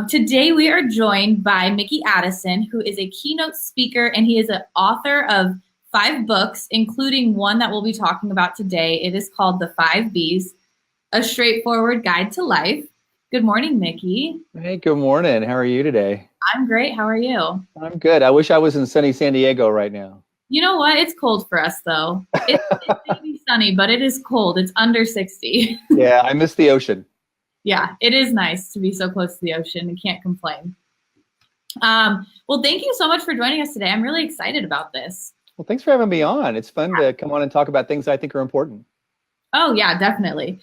Today we are joined by Mickey Addison, who is a keynote speaker, and he is an author of 5 books, including one that we'll be talking about today. It is called The 5 Bs, A Straightforward Guide to Life. Good morning, Mickey. Hey, good morning. How are you today? I'm great. How are you? I'm good. I wish I was in sunny San Diego right now. You know what? It's cold for us, though. It may be sunny, but it is cold. It's under 60. Yeah, I miss the ocean. Yeah, it is nice to be so close to the ocean. I can't complain. Well, thank you so much for joining us today. I'm really excited about this. Well, thanks for having me on. It's fun to come on and talk about things I think are important. Oh, yeah, definitely.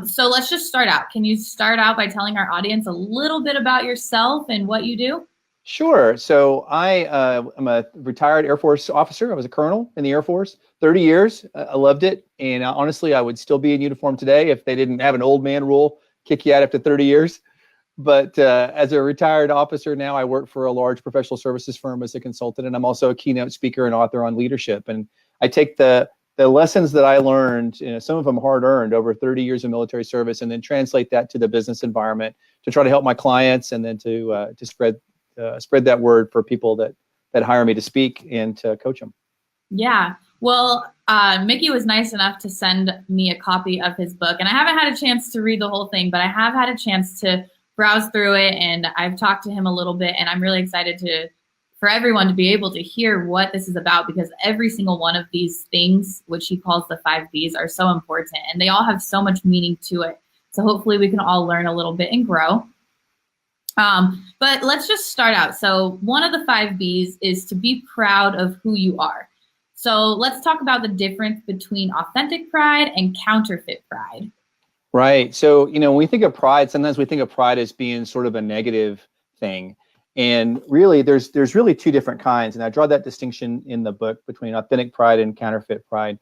So let's just start out. Can you start out by telling our audience a little bit about yourself and what you do? Sure. So I am a retired Air Force officer. I was a colonel in the Air Force, 30 years. I loved it. And honestly, I would still be in uniform today if they didn't have an old man rule, kick you out after 30 years. But as a retired officer now, I work for a large professional services firm as a consultant, and I'm also a keynote speaker and author on leadership. And I take the lessons that I learned, some of them hard-earned over 30 years of military service, and then translate that to the business environment to try to help my clients, and then to spread that word for people that hire me to speak and to coach them. Yeah. Well, Mickey was nice enough to send me a copy of his book, and I haven't had a chance to read the whole thing, but I have had a chance to browse through it, and I've talked to him a little bit, and I'm really excited for everyone to be able to hear what this is about, because every single one of these things, which he calls the 5 Bs, are so important, and they all have so much meaning to it. So hopefully we can all learn a little bit and grow. But let's just start out. So one of the 5 Bs is to be proud of who you are. So let's talk about the difference between authentic pride and counterfeit pride. Right. So, when we think of pride, sometimes we think of pride as being sort of a negative thing. And really, there's really 2 different kinds. And I draw that distinction in the book between authentic pride and counterfeit pride.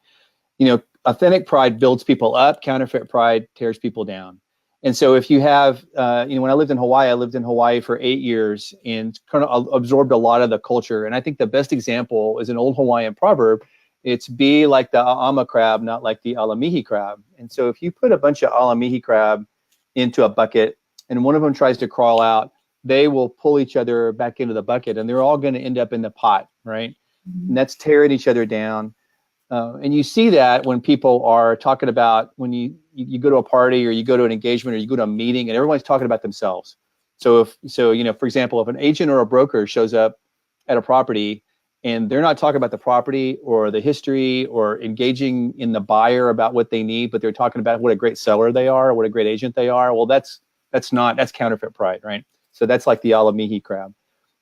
Authentic pride builds people up. Counterfeit pride tears people down. And so if you have, when I lived in Hawaii for 8 years and kind of absorbed a lot of the culture. And I think the best example is an old Hawaiian proverb. It's be like the a'ama crab, not like the alamihi crab. And so if you put a bunch of alamihi crab into a bucket and one of them tries to crawl out, they will pull each other back into the bucket, and they're all going to end up in the pot, right? Mm-hmm. And that's tearing each other down. And you see that when people are talking about, when you go to a party or you go to an engagement or you go to a meeting and everyone's talking about themselves. So for example, if an agent or a broker shows up at a property and they're not talking about the property or the history or engaging in the buyer about what they need, but they're talking about what a great seller they are, or what a great agent they are. Well, that's counterfeit pride, right? So that's like the alamihi crab.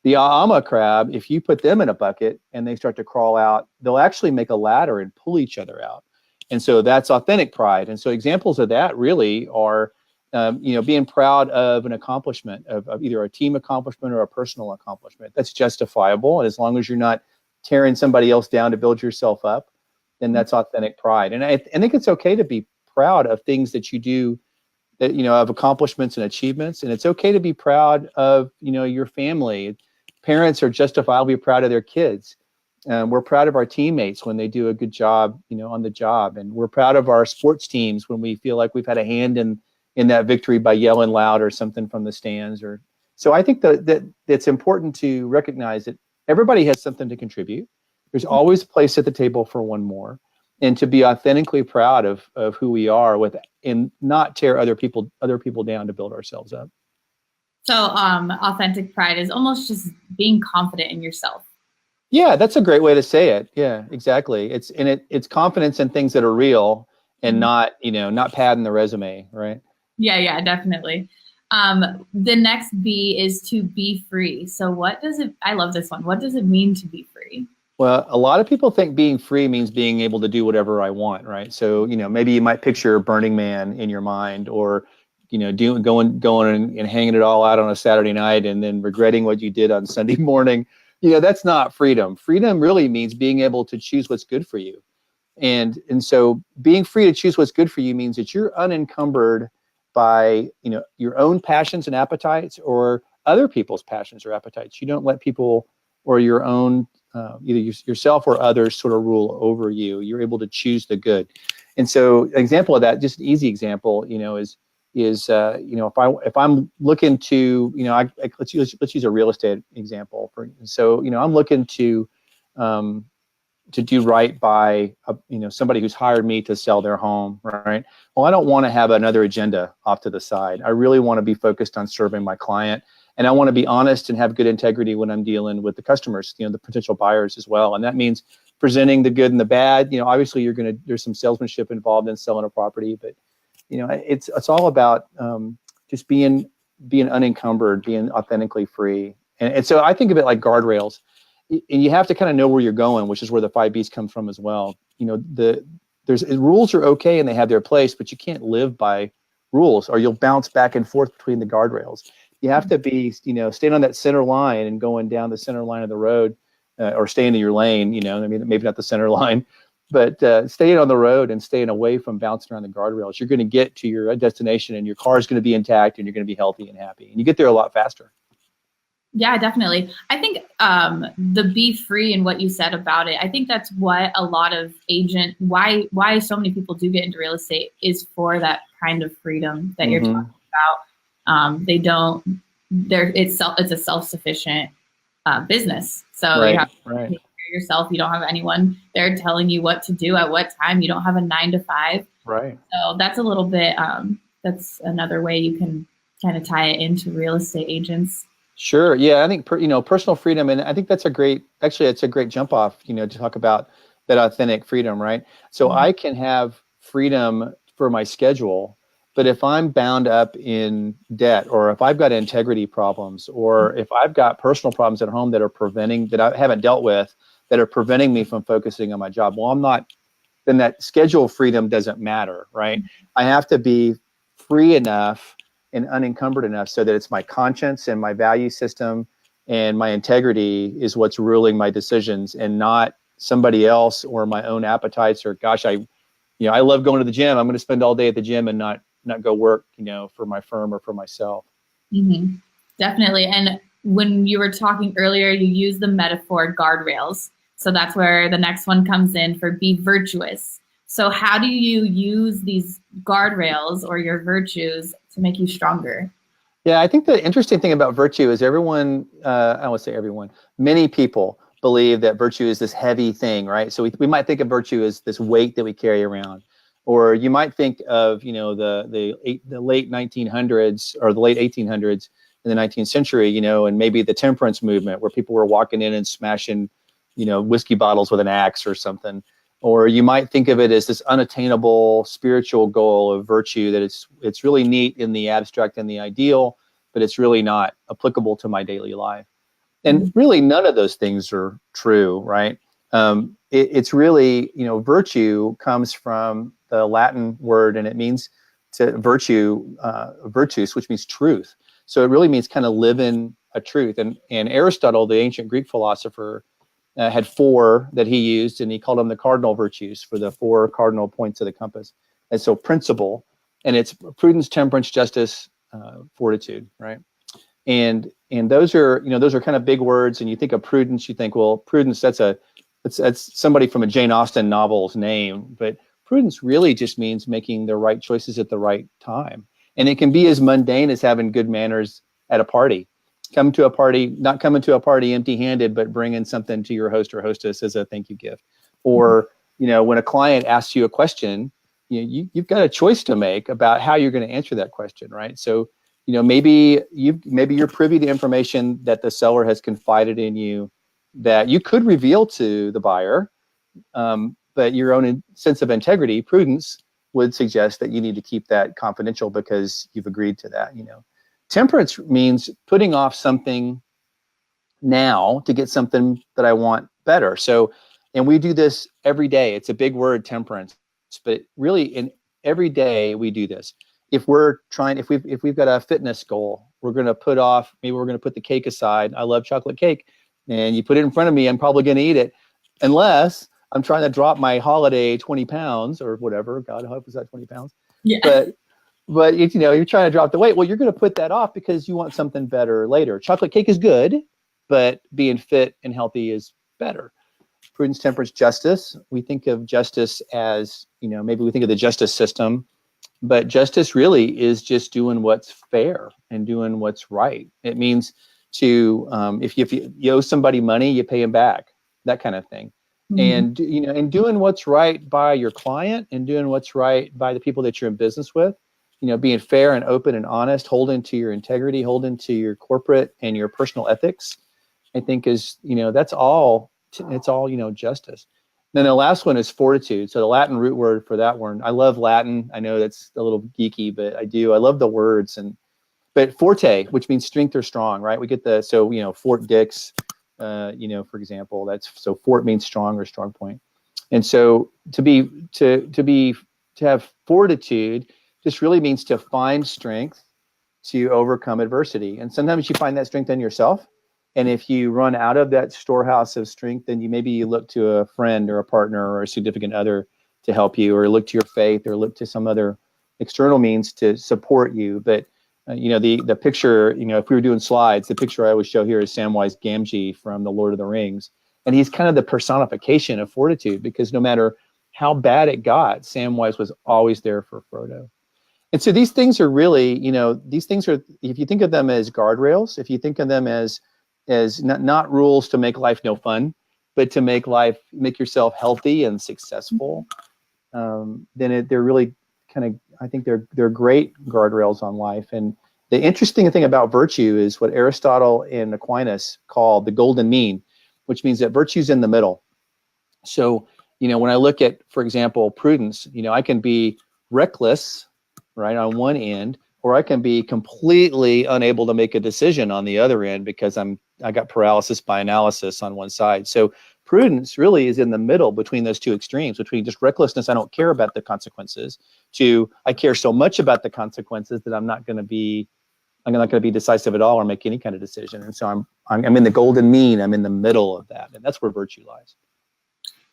The a'ama crab, if you put them in a bucket and they start to crawl out, they'll actually make a ladder and pull each other out. And so that's authentic pride. And so examples of that really are, being proud of an accomplishment, of either a team accomplishment or a personal accomplishment. That's justifiable. And as long as you're not tearing somebody else down to build yourself up, then that's authentic pride. And I think it's okay to be proud of things that you do, that, of accomplishments and achievements. And it's okay to be proud of, your family. Parents are justifiably proud of their kids. We're proud of our teammates when they do a good job, on the job. And we're proud of our sports teams when we feel like we've had a hand in that victory by yelling loud or something from the stands. So I think that it's important to recognize that everybody has something to contribute. There's always a place at the table for one more, and to be authentically proud of who we are and not tear other people down to build ourselves up. So authentic pride is almost just being confident in yourself. Yeah, that's a great way to say it. Yeah, exactly. It's confidence in things that are real and not padding the resume, right? Yeah, definitely. The next B is to be free. So I love this one. What does it mean to be free? Well, a lot of people think being free means being able to do whatever I want, right? So, maybe you might picture Burning Man in your mind, or, going and hanging it all out on a Saturday night and then regretting what you did on Sunday morning. That's not freedom. Freedom really means being able to choose what's good for you. And so being free to choose what's good for you means that you're unencumbered by, your own passions and appetites or other people's passions or appetites. You don't let people or your own, either yourself or others, sort of rule over you. You're able to choose the good. And so an example of that, just an easy example, is is if I'm looking to, let's use a real estate example. So I'm looking to do right by somebody who's hired me to sell their home, right? Well, I don't want to have another agenda off to the side. I really want to be focused on serving my client, and I want to be honest and have good integrity when I'm dealing with the customers, the potential buyers as well. And that means presenting the good and the bad. Obviously there's some salesmanship involved in selling a property, but it's all about just being unencumbered, being authentically free. And so I think of it like guardrails. And you have to kind of know where you're going, which is where the 5 B's come from as well. Rules are okay and they have their place, but you can't live by rules, or you'll bounce back and forth between the guardrails. You have to be, staying on that center line and going down the center line of the road, or staying in your lane. Maybe not the center line, but staying on the road and staying away from bouncing around the guardrails. You're going to get to your destination, and your car is going to be intact, and you're going to be healthy and happy, and you get there a lot faster. Yeah, definitely. I think the be free and what you said about it, I think that's what a lot of why so many people do get into real estate is for that kind of freedom that you're talking about. It's a self-sufficient business. So you have to take care of yourself. You don't have anyone there telling you what to do at what time. You don't have a 9 to 5. Right. So that's a little bit, that's another way you can kind of tie it into real estate agents. Sure. Yeah, I think personal freedom, and I think it's a great jump off, to talk about that authentic freedom, right? So I can have freedom for my schedule, but if I'm bound up in debt, or if I've got integrity problems, or if I've got personal problems at home that I haven't dealt with, that are preventing me from focusing on my job, then that schedule freedom doesn't matter, right? I have to be free enough and unencumbered enough so that it's my conscience and my value system and my integrity is what's ruling my decisions, and not somebody else or my own appetites, or gosh, I love going to the gym. I'm going to spend all day at the gym and not go work, for my firm or for myself. Mm-hmm. Definitely. And when you were talking earlier, you used the metaphor guardrails. So that's where the next one comes in for be virtuous. So how do you use these guardrails or your virtues to make you stronger? Yeah, I think the interesting thing about virtue is I won't say everyone, many people believe that virtue is this heavy thing, right? So we might think of virtue as this weight that we carry around. Or you might think of, the late 1900s or the late 1800s in the 19th century, and maybe the Temperance movement, where people were walking in and smashing, whiskey bottles with an axe or something. Or you might think of it as this unattainable spiritual goal of virtue, that it's really neat in the abstract and the ideal, but it's really not applicable to my daily life. And really none of those things are true, right? It's really, virtue comes from the Latin word, and it means virtus, which means truth. So it really means kind of living a truth. And Aristotle, the ancient Greek philosopher, had 4 that he used, and he called them the Cardinal Virtues, for the 4 cardinal points of the compass. And so principle, and it's prudence, temperance, justice, fortitude, right? And those are kind of big words. And you think of prudence, you think, well, prudence, that's somebody from a Jane Austen novel's name, but prudence really just means making the right choices at the right time. And it can be as mundane as having good manners at a party. Not coming to a party empty-handed, but bringing something to your host or hostess as a thank you gift. Or, when a client asks you a question, you've got a choice to make about how you're going to answer that question, right? So, maybe you're privy to information that the seller has confided in you that you could reveal to the buyer, but your own sense of integrity, prudence, would suggest that you need to keep that confidential because you've agreed to that, Temperance means putting off something now to get something that I want better. So, and we do this every day. It's a big word, temperance, but really in every day we do this. If we've got a fitness goal, we're going to put the cake aside. I love chocolate cake, and you put it in front of me, I'm probably going to eat it, unless I'm trying to drop my holiday 20 pounds or whatever. God, I hope it's not 20 pounds. Yeah. But you're trying to drop the weight. Well, you're going to put that off because you want something better later. Chocolate cake is good, but being fit and healthy is better. Prudence, temperance, justice. We think of justice as, maybe we think of the justice system But justice really is just doing what's fair and doing what's right. It means to, if you owe somebody money, you pay them back, that kind of thing. And, and doing what's right by your client and doing what's right by the people that you're in business with, being fair and open and honest, holding to your integrity, holding to your corporate and your personal ethics, I think is, that's all, it's all, justice. Then the last one is fortitude. So the Latin root word for that one, I love Latin. I know that's a little geeky, but I do. I love the words. But forte, which means strength or strong, right? We get Fort Dix, for example, so fort means strong or strong point. And so to have fortitude just really means to find strength to overcome adversity. And sometimes you find that strength in yourself. And if you run out of that storehouse of strength, then you look to a friend or a partner or a significant other to help you, or look to your faith, or look to some other external means to support you. But the picture, if we were doing slides, the picture I always show here is Samwise Gamgee from The Lord of the Rings. And he's kind of the personification of fortitude, because no matter how bad it got, Samwise was always there for Frodo. And so these things are really, these things are, if you think of them as guardrails, if you think of them as not rules to make life no fun, but to make yourself healthy and successful, then they're really kind of, I think they're great guardrails on life. And the interesting thing about virtue is what Aristotle and Aquinas called the golden mean, which means that virtue's in the middle. So, when I look at, for example, prudence, I can be reckless, right, on one end, or I can be completely unable to make a decision on the other end because I got paralysis by analysis on one side. So prudence really is in the middle between those two extremes, between just recklessness, I don't care about the consequences, to I care so much about the consequences that I'm not going to be decisive at all or make any kind of decision. And so I'm in the golden mean. I'm in the middle of that, and that's where virtue lies.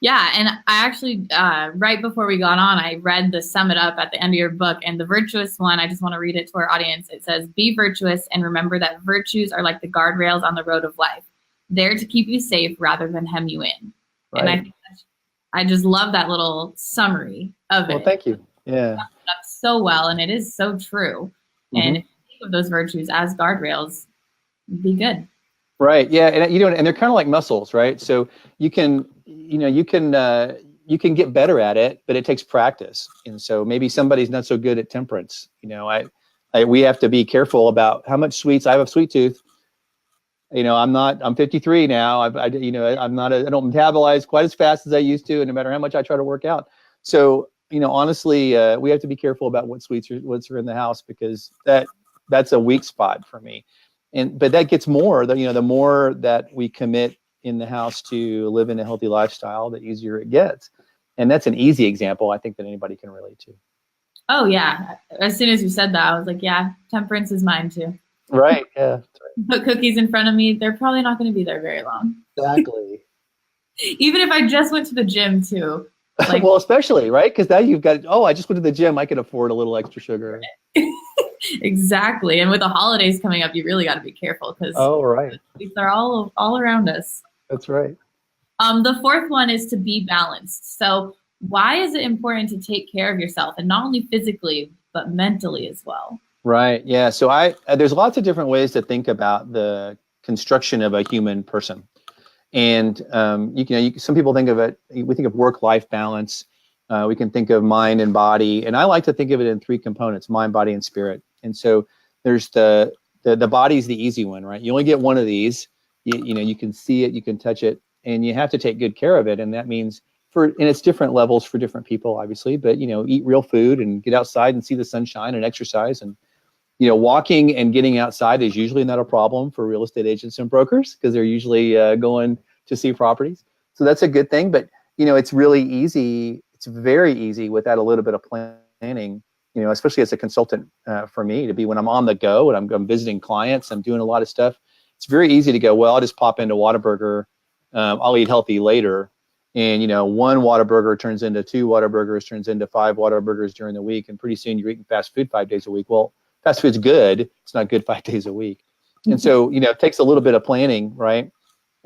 Yeah, and I actually, right before we got on, I read the sum it up at the end of your book, and the virtuous one, I just want to read it to our audience. It says, "Be virtuous and remember that virtues are like the guardrails on the road of life, there to keep you safe rather than hem you in." Right. And I just love that little summary of it. Well, thank you. Yeah. So well, and it is so true. And if you think of those virtues as guardrails, be good. Right. Yeah. And they're kind of like muscles, right? So you can get better at it, but it takes practice. And so maybe somebody's not so good at temperance. We have to be careful about how much sweets. I have a sweet tooth. I'm 53 now. I don't metabolize quite as fast as I used to, and no matter how much I try to work out. So, honestly, we have to be careful about what sweets are in the house, because that's a weak spot for me. But that gets more, the more that we commit in the house to live in a healthy lifestyle, the easier it gets. And that's an easy example, I think, that anybody can relate to. Oh, yeah. As soon as you said that, I was like, yeah, temperance is mine too. Right. Yeah. That's right. Put cookies in front of me, they're probably not going to be there very long. Exactly. Even if I just went to the gym too. Well, especially, right? Because now you've got, I just went to the gym, I can afford a little extra sugar. Exactly. And with the holidays coming up, you really got to be careful, because right. They're all around us. That's right. The fourth one is to be balanced. So why is it important to take care of yourself, and not only physically, but mentally as well? Right. Yeah. So there's lots of different ways to think about the construction of a human person. And some people think of it, we think of work-life balance. We can think of mind and body. And I like to think of it in three components: mind, body, and spirit. And so there's the body's the easy one, right? You only get one of these. You can see it, you can touch it, and you have to take good care of it. And that means and it's different levels for different people, obviously, but, eat real food and get outside and see the sunshine and exercise. And, walking and getting outside is usually not a problem for real estate agents and brokers, because they're usually going to see properties. So that's a good thing. But, it's really easy. It's very easy without a little bit of planning, especially as a consultant for me, to be when I'm on the go and I'm visiting clients, I'm doing a lot of stuff. It's very easy to go, well, I'll just pop into Whataburger. I'll eat healthy later. And, one Whataburger turns into 2 Whataburgers, turns into 5 Whataburgers during the week. And pretty soon you're eating fast food 5 days a week. Well, fast food's good. It's not good 5 days a week. And so, it takes a little bit of planning, right,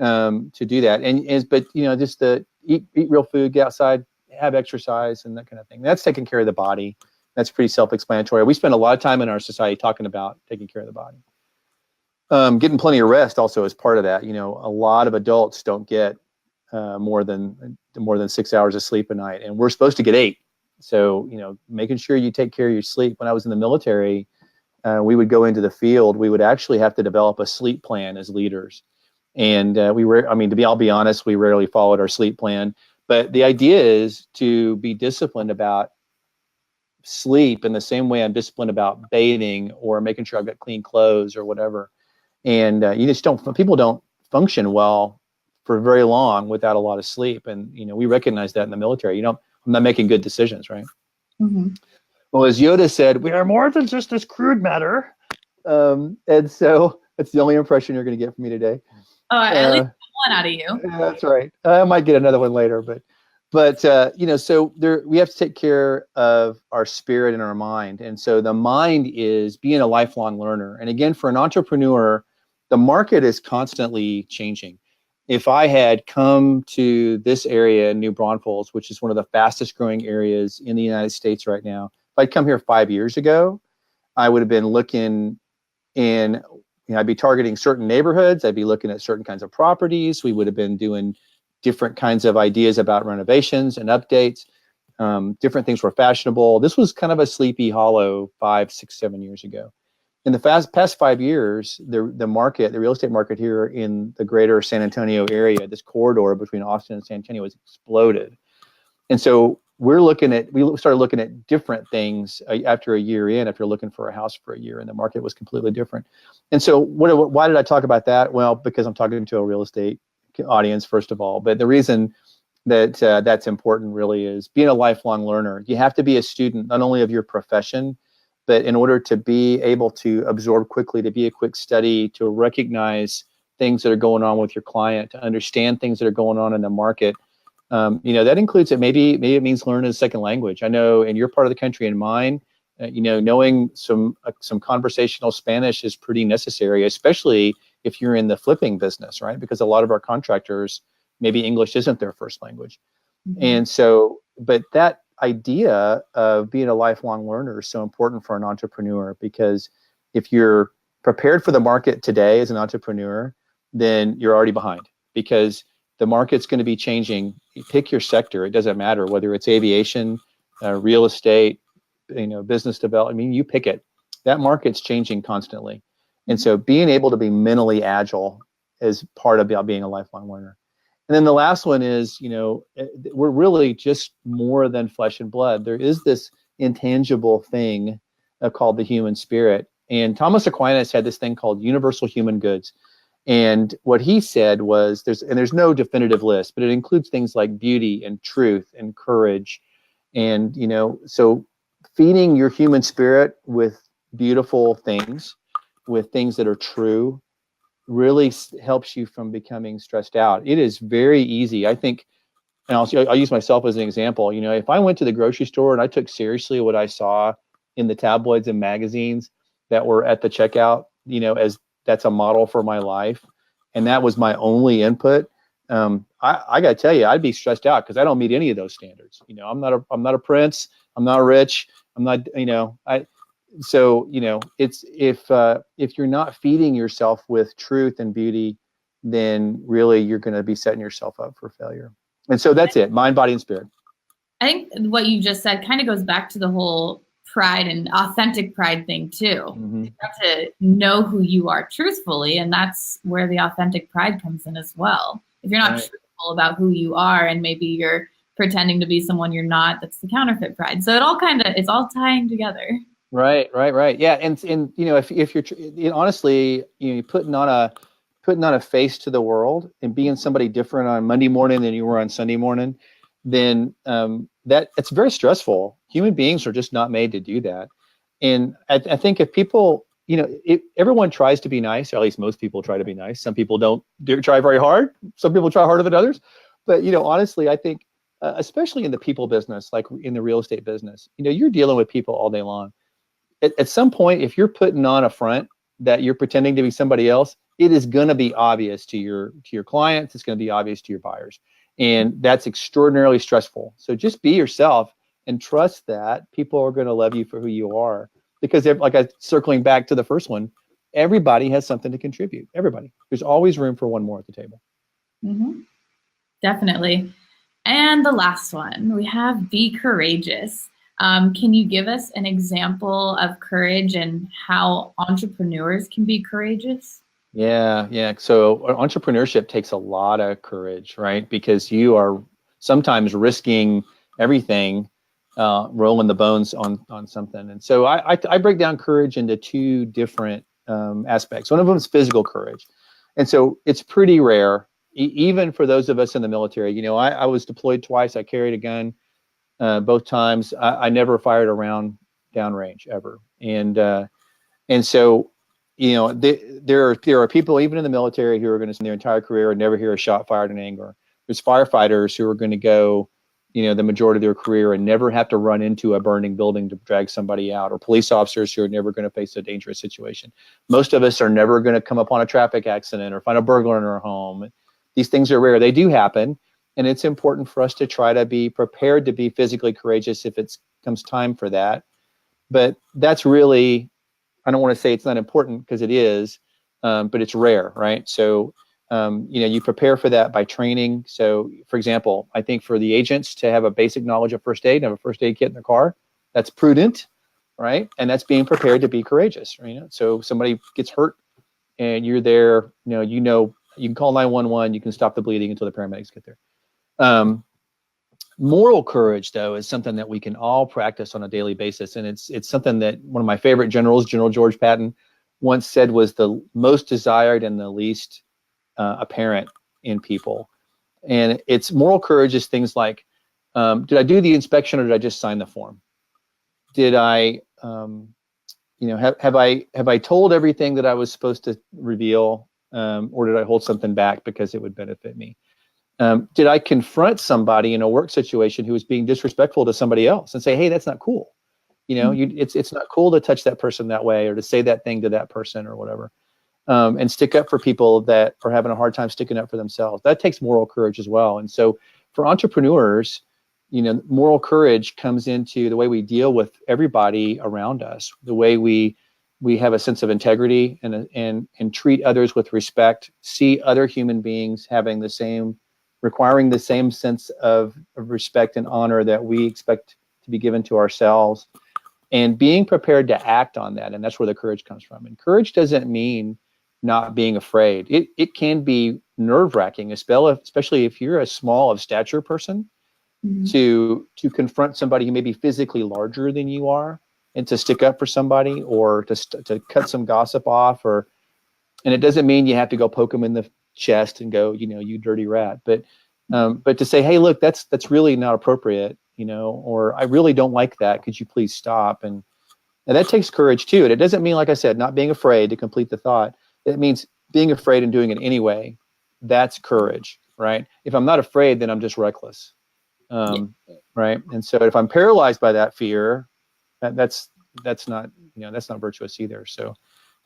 to do that. But just to eat real food, get outside, have exercise, and that kind of thing. That's taking care of the body. That's pretty self-explanatory. We spend a lot of time in our society talking about taking care of the body. Getting plenty of rest also is part of that. A lot of adults don't get more than 6 hours of sleep a night, and we're supposed to get 8. So, making sure you take care of your sleep. When I was in the military, we would go into the field. We would actually have to develop a sleep plan as leaders. And I'll be honest, we rarely followed our sleep plan. But the idea is to be disciplined about sleep in the same way I'm disciplined about bathing or making sure I've got clean clothes or whatever. And people don't function well for very long without a lot of sleep. And, we recognize that in the military. I'm not making good decisions, right? Mm-hmm. Well, as Yoda said, we are more than just this crude matter. And so that's the only impression you're going to get from me today. Oh, at least one out of you. That's right. I might get another one later, but so we have to take care of our spirit and our mind. And so the mind is being a lifelong learner. And again, for an entrepreneur, the market is constantly changing. If I had come to this area in New Braunfels, which is one of the fastest growing areas in the United States right now, if I'd come here 5 years ago, I would have been looking I'd be targeting certain neighborhoods. I'd be looking at certain kinds of properties. We would have been doing different kinds of ideas about renovations and updates. Different things were fashionable. This was kind of a sleepy hollow 5, 6, 7 years ago. In the past 5 years, the real estate market here in the greater San Antonio area, this corridor between Austin and San Antonio, has exploded. And so we started looking at different things after a year in. If you're looking for a house for a year, and the market was completely different. And so why did I talk about that? Well, because I'm talking to a real estate audience, first of all. But the reason that that's important really is being a lifelong learner. You have to be a student, not only of your profession, but in order to be able to absorb quickly, to be a quick study, to recognize things that are going on with your client, to understand things that are going on in the market. That includes it. Maybe it means learning a second language. I know in your part of the country and mine, knowing some conversational Spanish is pretty necessary, especially if you're in the flipping business, right? Because a lot of our contractors, maybe English isn't their first language. Mm-hmm. And so, but that idea of being a lifelong learner is so important for an entrepreneur, because if you're prepared for the market today as an entrepreneur, then you're already behind, because the market's going to be changing. You pick your sector. It doesn't matter whether it's aviation, real estate, business development. You pick it. That market's changing constantly. And so being able to be mentally agile is part of being a lifelong learner. And then the last one is, we're really just more than flesh and blood. There is this intangible thing called the human spirit. And Thomas Aquinas had this thing called universal human goods. And what he said was, there's no definitive list, but it includes things like beauty and truth and courage. And, so feeding your human spirit with beautiful things, with things that are true, really helps you from becoming stressed out. It is very easy. I think, and I'll use myself as an example. If I went to the grocery store and I took seriously what I saw in the tabloids and magazines that were at the checkout, as that's a model for my life, and that was my only input, I got to tell you, I'd be stressed out, because I don't meet any of those standards. I'm not a prince. I'm not rich. I'm not, so, it's if you're not feeding yourself with truth and beauty, then really you're going to be setting yourself up for failure. And so that's it. Mind, body, and spirit. I think what you just said kind of goes back to the whole pride and authentic pride thing too. Mm-hmm. You have to know who you are truthfully, and that's where the authentic pride comes in as well. If you're not truthful about who you are, and maybe you're pretending to be someone you're not, that's the counterfeit pride. So it's all tying together. Right. Yeah, and if you're honestly, putting on a face to the world and being somebody different on Monday morning than you were on Sunday morning, then it's very stressful. Human beings are just not made to do that. And I think if people, everyone tries to be nice, or at least most people try to be nice. Some people don't try very hard. Some people try harder than others. But honestly, I think especially in the people business, like in the real estate business, you're dealing with people all day long. At some point, if you're putting on a front that you're pretending to be somebody else, it is going to be obvious to your clients. It's going to be obvious to your buyers, and that's extraordinarily stressful. So just be yourself and trust that people are going to love you for who you are. Because circling back to the first one, everybody has something to contribute. Everybody. There's always room for one more at the table. Mm-hmm. Definitely. And the last one, we have be courageous. Can you give us an example of courage and how entrepreneurs can be courageous? Yeah. So entrepreneurship takes a lot of courage, right? Because you are sometimes risking everything, rolling the bones on something. And so I break down courage into two different aspects. One of them is physical courage. And so it's pretty rare, even for those of us in the military. You know, I was deployed twice. I carried a gun both times. I never fired a round downrange ever. And so, you know, there are people even in the military who are going to spend their entire career and never hear a shot fired in anger. There's firefighters who are going to go, you know, the majority of their career and never have to run into a burning building to drag somebody out, or police officers who are never going to face a dangerous situation. Most of us are never going to come upon a traffic accident or find a burglar in our home. These things are rare. They do happen. And it's important for us to try to be prepared to be physically courageous if it comes time for that. But that's really, I don't want to say it's not important, because it is, but it's rare, right? So, you know, you prepare for that by training. So, for example, I think for the agents to have a basic knowledge of first aid and have a first aid kit in their car, that's prudent, right? And that's being prepared to be courageous, right? So somebody gets hurt and you're there, you can call 911, you can stop the bleeding until the paramedics get there. Moral courage, though, is something that we can all practice on a daily basis. And it's something that one of my favorite generals, General George Patton, once said was the most desired and the least apparent in people. And it's moral courage is things like, did I do the inspection or did I just sign the form? Did I, have I told everything that I was supposed to reveal, or did I hold something back because it would benefit me? Did I confront somebody in a work situation who was being disrespectful to somebody else and say, hey, that's not cool. It's not cool to touch that person that way or to say that thing to that person or whatever. And stick up for people that are having a hard time sticking up for themselves. That takes moral courage as well. And so for entrepreneurs, moral courage comes into the way we deal with everybody around us, the way we have a sense of integrity and treat others with respect, see other human beings requiring the same sense of respect and honor that we expect to be given to ourselves, and being prepared to act on that. And that's where the courage comes from. And courage doesn't mean not being afraid. It can be nerve-wracking, especially if you're a small of stature person, mm-hmm. to confront somebody who may be physically larger than you are, and to stick up for somebody, or to cut some gossip off, and it doesn't mean you have to go poke them in the chest and go, you dirty rat, but to say, hey, look, that's really not appropriate, or I really don't like that. Could you please stop? And that takes courage too. And it doesn't mean, like I said, not being afraid, to complete the thought. It means being afraid and doing it anyway. That's courage, right? If I'm not afraid, then I'm just reckless, right? And so if I'm paralyzed by that fear, that's not virtuous either. So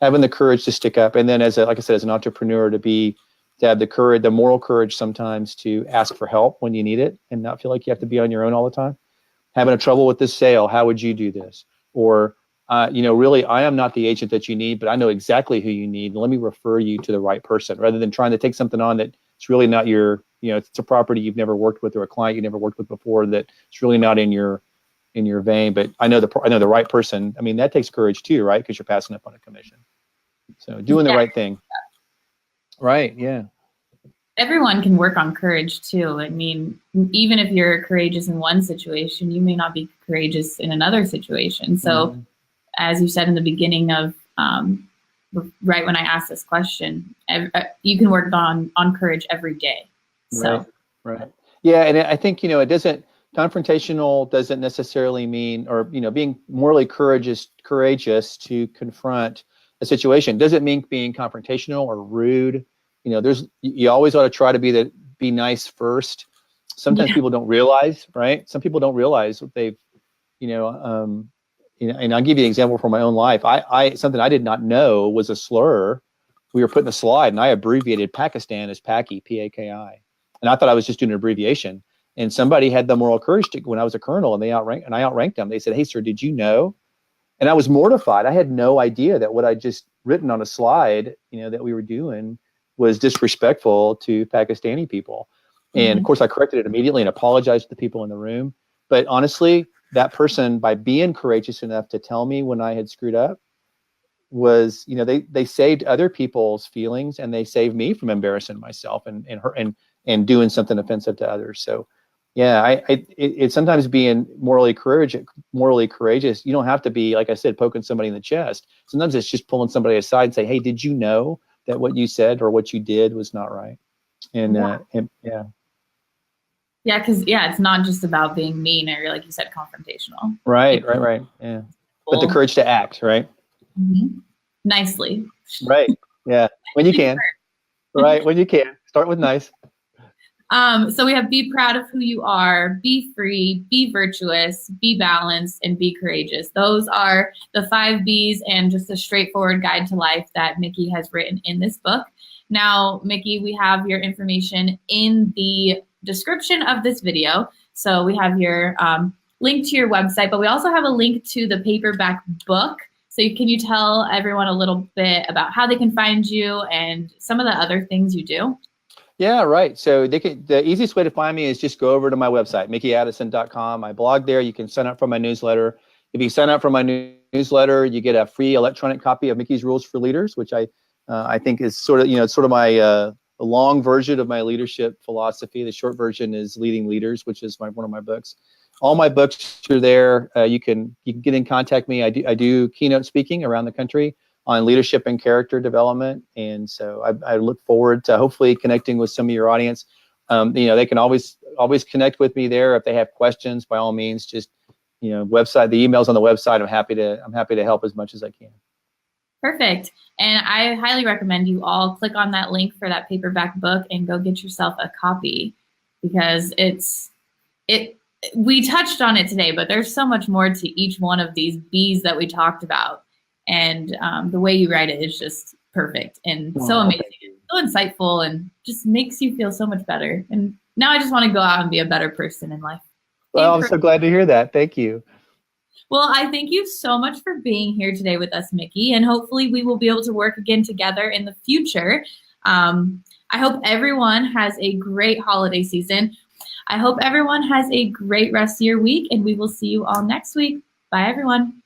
having the courage to stick up, and then like I said, as an entrepreneur, to have the courage, the moral courage sometimes to ask for help when you need it and not feel like you have to be on your own all the time. Having a trouble with this sale, how would you do this? Or, really, I am not the agent that you need, but I know exactly who you need. Let me refer you to the right person, rather than trying to take something on that it's really not your, it's a property you've never worked with or a client you've never worked with before that it's really not in your vein, but I know the right person. I mean, that takes courage too, right? Because you're passing up on a commission. So doing the right thing. Right. Yeah. Everyone can work on courage too. I mean, even if you're courageous in one situation, you may not be courageous in another situation. So as you said in the beginning of, right when I asked this question, you can work on courage every day. So. Right. Yeah. And I think, confrontational doesn't necessarily mean, or, being morally courageous to confront a situation doesn't mean being confrontational or rude. You always ought to try to be nice first. Sometimes people don't realize, right? Some people don't realize what they've, and I'll give you an example from my own life. Something I did not know was a slur. We were putting a slide and I abbreviated Pakistan as Paki, P-A-K-I. And I thought I was just doing an abbreviation. And somebody had the moral courage to, when I was a colonel and I outranked them, they said, "Hey, sir, did you know?" And I was mortified. I had no idea that what I just written on a slide, that we were doing was disrespectful to Pakistani people. And of course, I corrected it immediately and apologized to the people in the room. But honestly, that person, by being courageous enough to tell me when I had screwed up, was, they saved other people's feelings, and they saved me from embarrassing myself and doing something offensive to others. So, yeah, it's sometimes being morally courageous. You don't have to be, like I said, poking somebody in the chest. Sometimes it's just pulling somebody aside and say, "Hey, did you know that what you said or what you did was not right?" And yeah. Yeah, because it's not just about being mean or, like you said, confrontational. Right. Yeah. But the courage to act, right? Mm-hmm. Nicely. Right. Yeah. When you can. Right. When you can. Start with nice. So we have be proud of who you are, be free, be virtuous, be balanced, and be courageous. Those are the 5 B's and just a straightforward guide to life that Mickey has written in this book. Now, Mickey, we have your information in the description of this video. So we have your link to your website, but we also have a link to the paperback book. So can you tell everyone a little bit about how they can find you and some of the other things you do? Yeah, right. So the easiest way to find me is just go over to my website, mickeyAddison.com. I blog there. You can sign up for my newsletter. If you sign up for my newsletter, you get a free electronic copy of Mickey's Rules for Leaders, which I think is sort of my the long version of my leadership philosophy. The short version is Leading Leaders, which is one of my books. All my books are there. You can get in contact me. I do keynote speaking around the country on leadership and character development, and so I look forward to hopefully connecting with some of your audience. They can always connect with me there if they have questions. By all means, just website. The email's on the website. I'm happy to help as much as I can. Perfect. And I highly recommend you all click on that link for that paperback book and go get yourself a copy, because we touched on it today, but there's so much more to each one of these B's that we talked about. And the way you write it is just perfect and so amazing, so insightful, and just makes you feel so much better. And now I just want to go out and be a better person in life. Well, I'm so glad to hear that. Thank you. Well, I thank you so much for being here today with us, Mickey, and hopefully we will be able to work again together in the future. I hope everyone has a great holiday season. I hope everyone has a great rest of your week, and we will see you all next week. Bye, everyone.